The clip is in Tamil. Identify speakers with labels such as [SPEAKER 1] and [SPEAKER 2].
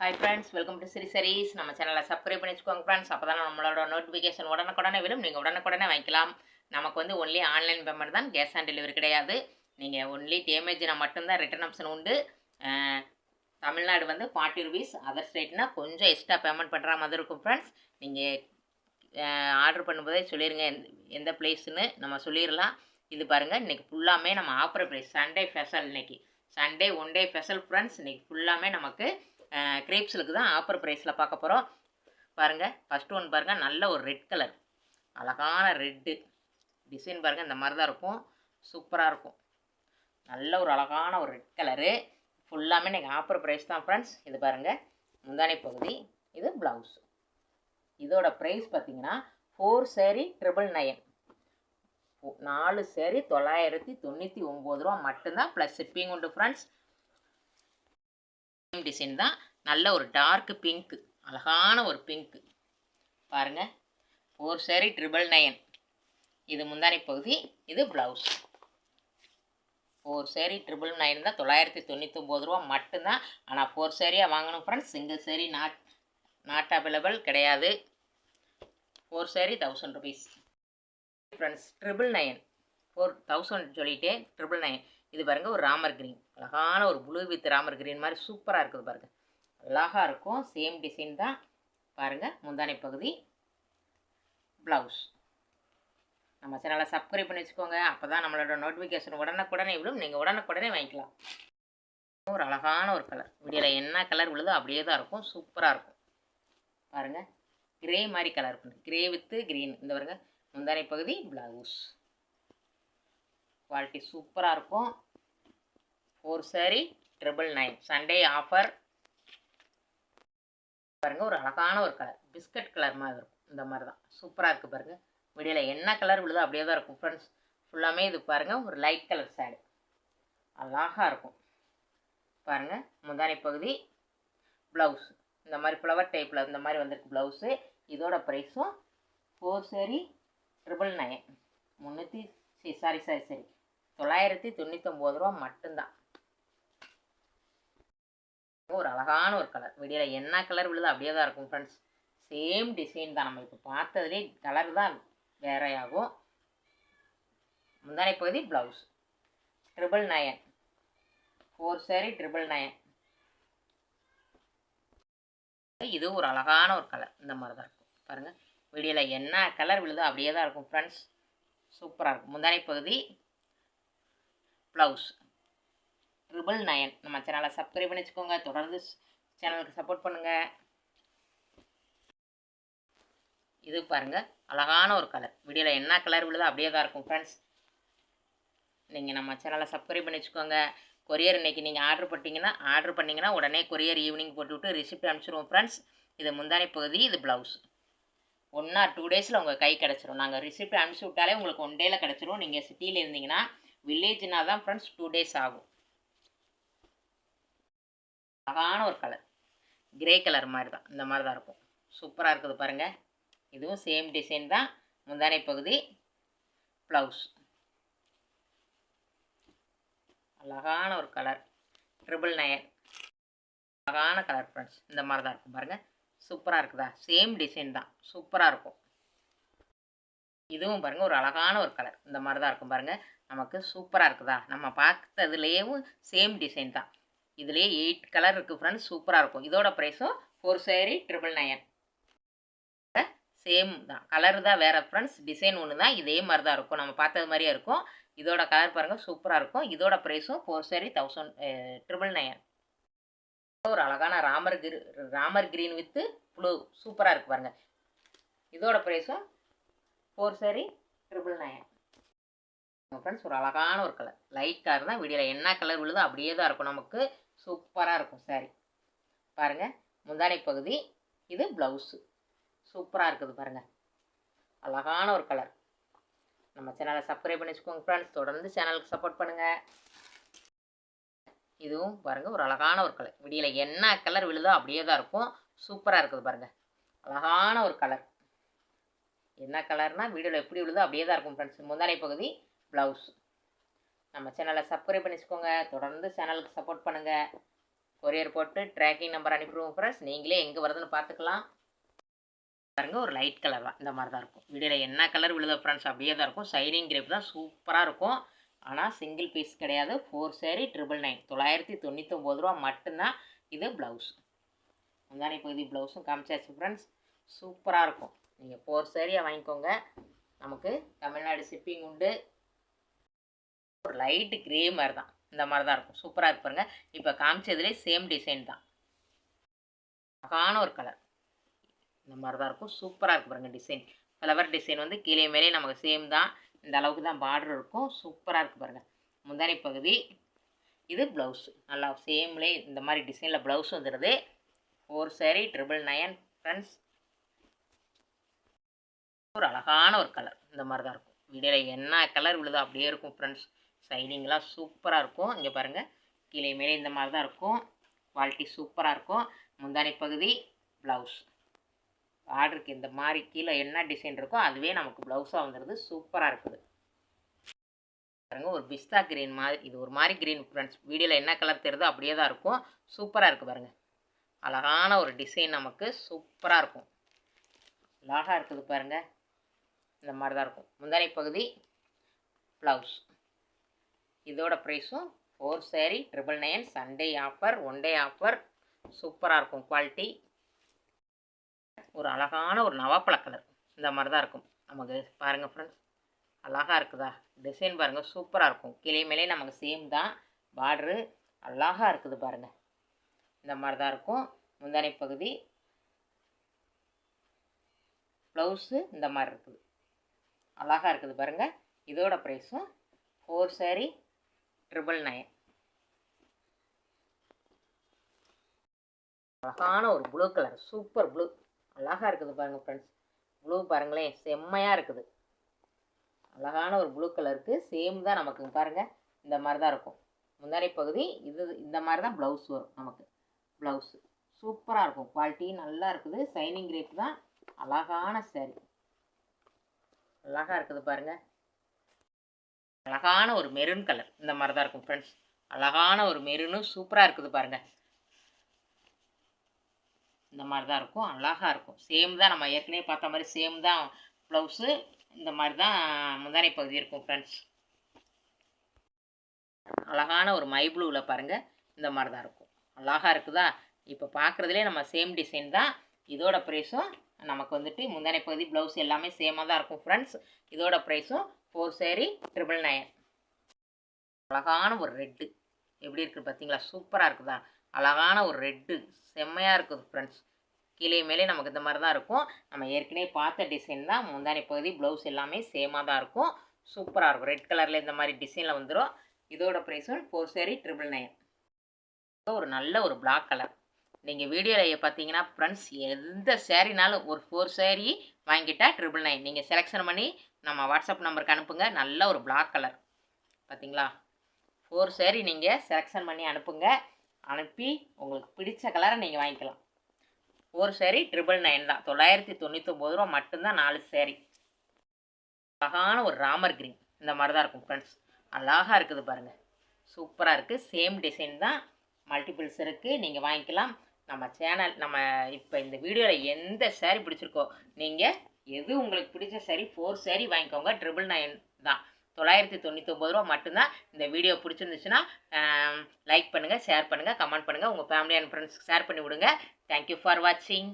[SPEAKER 1] ஹாய் ஃப்ரெண்ட்ஸ், வெல்கம் டு சிரி சரீஸ். நம்ம சேனலை சப்ஸ்கிரைப் பண்ணி வச்சுக்கோங்க ஃப்ரெண்ட்ஸ். அப்போ தான் நம்மளோட நோட்டிஃபிகேஷன் உடனுக்குடனே விடும். நீங்கள் உடனுக்குடனே வாங்கிக்கலாம். நமக்கு வந்து ஒன்லி ஆன்லைன் பேமெண்ட் தான், கேஷ் ஆன் டெலிவரி கிடையாது. நீங்கள் ஒன்லி டேமேஜ்னா மட்டும்தான் ரிட்டர்ன் ஆப்ஷன் உண்டு. தமிழ்நாடு வந்து 40 ருபீஸ், அதர் ஸ்டேட்னா கொஞ்சம் எக்ஸ்ட்ரா பேமெண்ட் பண்ணுற மாதிரி இருக்கும் ஃப்ரெண்ட்ஸ். நீங்கள் ஆர்டர் பண்ணும்போதே சொல்லிடுங்க எந்த பிளேஸ்ன்னு நம்ம சொல்லிடலாம். இது பாருங்கள், இன்றைக்கி ஃபுல்லாமே நம்ம ஆஃபர் ப்ரைஸ், சண்டே ஸ்பெஷல். இன்றைக்கி Sunday one day special friends. இன்றைக்கி ஃபுல்லாமே நமக்கு கிரேப்ஸுக்கு தான் ஆஃபர் ப்ரைஸில் பார்க்க போகிறோம். பாருங்கள், ஃபஸ்ட்டு ஒன் பாருங்கள், நல்ல ஒரு ரெட் கலர், அழகான ரெட்டு டிசைன் பாருங்கள். இந்த மாதிரி தான் இருக்கும், சூப்பராக இருக்கும். நல்ல ஒரு அழகான ஒரு ரெட் கலரு, ஃபுல்லாமே இன்றைக்கி ஆஃபர் ப்ரைஸ் தான் ஃப்ரெண்ட்ஸ். இது பாருங்கள், முந்தானை பகுதி, இது ப்ளவுஸ். இதோட ப்ரைஸ் பார்த்தீங்கன்னா 4 saree 999, 4 saree 999 ரூபா மட்டும்தான், ப்ளஸ் ஷிப்பிங் உண்டு ஃப்ரெண்ட்ஸ். டிசைன் தான், நல்ல ஒரு டார்க் பிங்க், அழகான ஒரு பிங்க் பாருங்கள். 4 saree 999, இது முந்தானை பகுதி, இது ப்ளவுஸ். 4 saree 999 தான், 999 ரூபா மட்டும்தான். ஆனால் 4 சாரியாக வாங்கணும் friends. Single saree not available கிடையாது. 4 saree 1000 ருபீஸ் ஃப்ரெண்ட்ஸ். 999 4000 சொல்லிட்டு 999. இது பாருங்கள், ஒரு ராமர் கிரீன், அழகான ஒரு ப்ளூ வித் ராமர் கிரீன் மாதிரி சூப்பராக இருக்குது பாருங்கள், அழகாக இருக்கும். சேம் டிசைன் தான் பாருங்கள். முந்தானை பகுதி, ப்ளவுஸ். நம்ம சேனலை சப்ஸ்கிரைப் பண்ணி வச்சுக்கோங்க, அப்போ தான் நம்மளோட நோட்டிஃபிகேஷன் உடனுக்குடனே விடும். நீங்கள் உடனுக்குடனே வாங்கிக்கலாம். ஒரு அழகான ஒரு கலர், வீடியோவில் என்ன கலர் விழுதோ அப்படியே தான் இருக்கும், சூப்பராக இருக்கும் பாருங்கள். கிரே மாதிரி கலர் இருக்கும், கிரே வித்து க்ரீன். இந்த பாருங்கள், முந்தானை பகுதி, ப்ளவுஸ். குவாலிட்டி சூப்பராக இருக்கும். 4 saree 999, சண்டே ஆஃபர் பாருங்கள். ஒரு அழகான ஒரு கலர், பிஸ்கட் கலர் மாதிரி இருக்கும், இந்த மாதிரி தான் சூப்பராக இருக்குது பாருங்கள். வீடியோவில் என்ன கலர் விழுதோ அப்படியே தான் இருக்கும் ஃப்ரெண்ட்ஸ். ஃபுல்லாமே இது பாருங்கள், ஒரு லைட் கலர் சாரி, அழகாக இருக்கும் பாருங்கள். முந்தானை பகுதி, ப்ளவுஸ். இந்த மாதிரி ஃப்ளவர் டைப்பில் இந்த மாதிரி வந்திருக்கு ப்ளவுஸு. இதோட ப்ரைஸும் 4 saree 999, 999 ரூபா மட்டும்தான். ஒரு அழகான ஒரு கலர், வீடியோவில் என்ன கலர் விழுதோ அப்படியே தான் இருக்கும் ஃப்ரெண்ட்ஸ். சேம் டிசைன் தான், நம்ம இப்போ பார்த்ததுலேயே கலர் தான் வேறையாகும். முந்தானை பகுதி, ப்ளவுஸ். 999, 4 saree 999. இது ஒரு அழகான ஒரு கலர், இந்த மாதிரி தான் இருக்கும் பாருங்கள். வீடியோவில் என்ன கலர் விழுதோ அப்படியே தான் இருக்கும் ஃப்ரெண்ட்ஸ், சூப்பராக இருக்கும். முந்தானை பகுதி, ப்ளவுஸ். 999. நம்ம சேனலை சப்ஸ்கிரைப் பண்ணி வச்சுக்கோங்க, தொடர்ந்து சேனலுக்கு சப்போர்ட் பண்ணுங்கள். இது பாருங்கள், அழகான ஒரு கலர், வீடியோவில் என்ன கலர் விழுதோ அப்படியே தான் இருக்கும் ஃப்ரெண்ட்ஸ். நீங்கள் நம்ம சேனலை சப்ஸ்கிரைப் பண்ணி வச்சுக்கோங்க. கொரியர் இன்றைக்கி நீங்கள் ஆர்டர் பண்ணிங்கன்னா உடனே கொரியர் ஈவினிங் போட்டுவிட்டு ரிசிப்ட் அனுப்பிச்சிடுவோம் ஃப்ரெண்ட்ஸ். இது முந்தானை பகுதி, இது ப்ளவுஸ். 1 or 2 டேஸில் உங்கள் கை கிடச்சிரும். நாங்கள் ரிசிப்ட் அனுப்பிச்சி விட்டாலே உங்களுக்கு 1 டேயில் கிடச்சிரும். நீங்கள் சிட்டியில் இருந்தீங்கன்னா, வில்லேஜ்னா தான் ஃப்ரெண்ட்ஸ் 2 days ஆகும். அழகான ஒரு கலர், கிரே கலர் மாதிரி தான், இந்த மாதிரி தான் இருக்கும், சூப்பராக இருக்குது பாருங்கள். இதுவும் சேம் டிசைன் தான். முந்தானை பகுதி, ப்ளவுஸ். அழகான ஒரு கலர், 999, அழகான கலர் ஃப்ரெண்ட்ஸ். இந்த மாதிரி தான் இருக்கும் பாருங்கள், சூப்பராக இருக்குதா? சேம் டிசைன் தான், சூப்பராக இருக்கும். இதுவும் பாருங்கள், ஒரு அழகான ஒரு கலர், இந்த மாதிரி தான் இருக்கும் பாருங்கள். நமக்கு சூப்பராக இருக்குதா? நம்ம பார்த்ததுலேயும் சேம் டிசைன் தான். இதுலேயே 8 கலர் இருக்குது ஃப்ரெண்ட்ஸ், சூப்பராக இருக்கும். இதோட ப்ரைஸும் 4 saree 999, சேம் தான். கலர் தான் வேறு ஃப்ரெண்ட்ஸ், டிசைன் ஒன்று தான், இதே மாதிரி தான் இருக்கும், நம்ம பார்த்தது மாதிரியே இருக்கும். இதோட கலர் பாருங்கள், சூப்பராக இருக்கும். இதோட ப்ரைஸும் 4 saree 999. ஒரு அழகான ராமர் கிரீன் வித்து ப்ளூ, சூப்பராக இருக்குது பாருங்கள். இதோட ப்ரைஸும் 4 saree 999 ஃப்ரெண்ட்ஸ். ஒரு அழகான ஒரு கலர், லைட் கலர் தான். வீடியோவில் என்ன கலர் விழுதோ அப்படியே தான் இருக்கும், நமக்கு சூப்பராக இருக்கும் சாரி பாருங்கள். முந்தானை பகுதி, இது ப்ளவுஸு, சூப்பராக இருக்குது பாருங்கள், அழகான ஒரு கலர். நம்ம சேனலை சப்ஸ்கிரைப் பண்ணி வச்சுக்கோங்க ஃப்ரெண்ட்ஸ், தொடர்ந்து சேனலுக்கு சப்போர்ட் பண்ணுங்கள். இதுவும் பாருங்கள், ஒரு அழகான ஒரு கலர், வீடியோவில் என்ன கலர் விழுதோ அப்படியே தான் இருக்கும், சூப்பராக இருக்குது பாருங்கள், அழகான ஒரு கலர். என்ன கலர்னால் வீடியோவில் எப்படி விழுதோ அப்படியே தான் இருக்கும் ஃப்ரெண்ட்ஸ். முந்தானை பகுதி, ப்ளவுஸ். நம்ம சேனலை சப்ஸ்கிரைப் பண்ணி வச்சுக்கோங்க, தொடர்ந்து சேனலுக்கு சப்போர்ட் பண்ணுங்கள். கொரியர் போட்டு ட்ராக்கிங் நம்பர் அனுப்பிடுவோம் ஃப்ரெண்ட்ஸ். நீங்களே எங்கே வருதுன்னு பார்த்துக்கலாம். பாருங்கள், ஒரு லைட் கலர் தான், இந்த மாதிரி தான் இருக்கும். வீடியோவில் என்ன கலர் விழுத ஃப்ரெண்ட்ஸ் அப்படியே தான் இருக்கும். ஷைனிங் கிரேப் தான் சூப்பராக இருக்கும். ஆனால் சிங்கிள் பீஸ் கிடையாது. 4 saree 999 999 ரூபா மட்டும்தான். இது ப்ளவுஸ். முந்தானை பகுதி ப்ளவுஸும் காமிச்சாச்சு ஃப்ரெண்ட்ஸ். சூப்பராக இருக்கும். நீங்கள் 4 saree வாங்கிக்கோங்க. நமக்கு தமிழ்நாடு ஷிப்பிங் உண்டு. ஒரு லைட்டு கிரே மாதிரி தான், இந்த மாதிரி தான் இருக்கும். சூப்பராக இருப்பாருங்க. இப்போ காமிச்சதுலேயே சேம் டிசைன் தான். அழகான ஒரு கலர், இந்த மாதிரி தான் இருக்கும். சூப்பராக இருக்கு பாருங்கள். டிசைன் ஃப்ளவர் டிசைன் வந்து கீழே மேலே நமக்கு சேம் தான். இந்த அளவுக்கு தான் பார்டர் இருக்கும். சூப்பராக இருக்குது பாருங்கள். முந்தானை பகுதி இது ப்ளவுஸு. நல்லா சேம்லே இந்த மாதிரி டிசைனில் ப்ளவுஸ் வந்துடுது. 4 saree 999 ஃப்ரெண்ட்ஸ். ஒரு அழகான ஒரு கலர், இந்த மாதிரி தான் இருக்கும். வீடியோவில் என்ன கலர் விழுதோ அப்படியே இருக்கும் ஃப்ரெண்ட்ஸ். ஷைனிங்லாம் சூப்பராக இருக்கும். இங்கே பாருங்கள், கீழே மேலே இந்த மாதிரி தான் இருக்கும். குவாலிட்டி சூப்பராக இருக்கும். முந்தானை பகுதி ப்ளவுஸ் ஆர்டருக்கு இந்த மாதிரி கீழே என்ன டிசைன் இருக்கோ அதுவே நமக்கு ப்ளவுஸாக வந்துடுது. சூப்பராக இருக்குது பாருங்கள். ஒரு பிஸ்தா கிரீன் மாதிரி, இது ஒரு மாதிரி க்ரீன் ஃப்ரெண்ட்ஸ். வீடியோவில் என்ன கலர் தெரியுதோ அப்படியே தான் இருக்கும். சூப்பராக இருக்குது பாருங்கள். அழகான ஒரு டிசைன், நமக்கு சூப்பராக இருக்கும். அழகாக இருக்குது பாருங்கள். இந்த மாதிரி தான் இருக்கும். முந்தானை பகுதி ப்ளவுஸ். இதோட ப்ரைஸும் 4 saree 999 Sunday offer, 1 day offer. சூப்பராக இருக்கும் குவாலிட்டி. ஒரு அழகான ஒரு நவாப்பழ கலர், இந்த மாதிரி தான் இருக்கும் நமக்கு. பாருங்கள் ஃப்ரெண்ட்ஸ், அழகாக இருக்குதா டிசைன் பாருங்கள். சூப்பராக இருக்கும். கீழே மேலே நமக்கு சேம் தான். பார்டரு அழகாக இருக்குது பாருங்கள். இந்த மாதிரி தான் இருக்கும். முந்தானை பகுதி ப்ளவுஸு இந்த மாதிரி இருக்குது. அழகாக இருக்குது பாருங்கள். இதோட ப்ரைஸும் 4 saree 999. அழகான ஒரு ப்ளூ கலர், சூப்பர் ப்ளூ. அழகாக இருக்குது பாருங்கள் ஃப்ரெண்ட்ஸ். ப்ளூ பாருங்களேன், செம்மையாக இருக்குது. அழகான ஒரு ப்ளூ கலருக்கு சேம் தான் நமக்கு. பாருங்கள், இந்த மாதிரி தான் இருக்கும். முந்தானை பகுதி இது இந்த மாதிரி தான் ப்ளவுஸ் வரும் நமக்கு. ப்ளவுஸு சூப்பராக இருக்கும். குவாலிட்டி நல்லா இருக்குது. ஷைனிங் கிரேப் தான். அழகான saree, அழகாக இருக்குது பாருங்கள். அழகான ஒரு மெரூன் கலர், இந்த மாதிரி தான் இருக்கும் ஃப்ரெண்ட்ஸ். அழகான ஒரு மெரூனும் சூப்பராக இருக்குது பாருங்கள். இந்த மாதிரி தான் இருக்கும். அழகாக இருக்கும். சேம் தான், நம்ம ஏற்கனவே பார்த்த மாதிரி சேம் தான் ப்ளவுஸு. இந்த மாதிரி தான் முந்தானை பகுதி இருக்கும் ஃப்ரெண்ட்ஸ். அழகான ஒரு மை ப்ளூவில் பாருங்கள், இந்த மாதிரி தான் இருக்கும். அழகாக இருக்குதா? இப்போ பார்க்குறதுலே நம்ம சேம் டிசைன் தான். இதோட ப்ரைஸும் நமக்கு வந்துட்டு முந்தானை பகுதி ப்ளவுஸ் எல்லாமே சேமாக தான் இருக்கும் ஃப்ரெண்ட்ஸ். இதோட ப்ரைஸும் 4 saree 999. அழகான ஒரு ரெட்டு எப்படி இருக்குது பார்த்தீங்களா? சூப்பராக இருக்குதா? அழகான ஒரு ரெட்டு செம்மையாக இருக்குது ஃப்ரெண்ட்ஸ். கீழே மேலே நமக்கு இந்த மாதிரி தான் இருக்கும். நம்ம ஏற்கனவே பார்த்த டிசைன் தான். முந்தானை பகுதி ப்ளவுஸ் எல்லாமே சேமாக தான் இருக்கும். சூப்பராக இருக்கும். ரெட் கலரில் இந்த மாதிரி டிசைனில் வந்துடும். இதோட ப்ரைஸும் 4 saree 999. ஒரு நல்ல ஒரு பிளாக் கலர். நீங்கள் வீடியோவில் பார்த்தீங்கன்னா ஃப்ரெண்ட்ஸ், எந்த சேரீனாலும் ஒரு 4 saree வாங்கிட்டால் 999. நீங்கள் செலெக்ஷன் பண்ணி நம்ம வாட்ஸ்அப் நம்பருக்கு அனுப்புங்க. நல்ல ஒரு பிளாக் கலர் பார்த்தீங்களா? 4 saree நீங்கள் செலெக்ஷன் பண்ணி அனுப்புங்க. அனுப்பி உங்களுக்கு பிடிச்ச கலரை நீங்கள் வாங்கிக்கலாம். 4 saree 999 தான். 999 ரூபா மட்டும்தான் 4 saree. அழகான ஒரு ராமர் கிரீன், இந்த மாதிரி தான் இருக்கும் ஃப்ரெண்ட்ஸ். அழகாக இருக்குது பாருங்கள். சூப்பராக இருக்குது. சேம் டிசைன் தான். மல்டிபிள்ஸ் இருக்குது, நீங்கள் வாங்கிக்கலாம். நம்ம சேனல் நம்ம இப்போ இந்த வீடியோவில் எந்த saree பிடிச்சிருக்கோ, நீங்கள் எது உங்களுக்கு பிடிச்ச saree 4 saree வாங்கிக்கோங்க. 999 தான். 999 ரூபா மட்டும்தான். இந்த வீடியோ பிடிச்சிருந்துச்சுன்னா லைக் பண்ணுங்கள், ஷேர் பண்ணுங்கள், கமெண்ட் பண்ணுங்கள். உங்கள் ஃபேமிலி அண்ட் ஃப்ரெண்ட்ஸ்க்கு ஷேர் பண்ணி விடுங்க. தேங்க்யூ ஃபார் வாட்சிங்.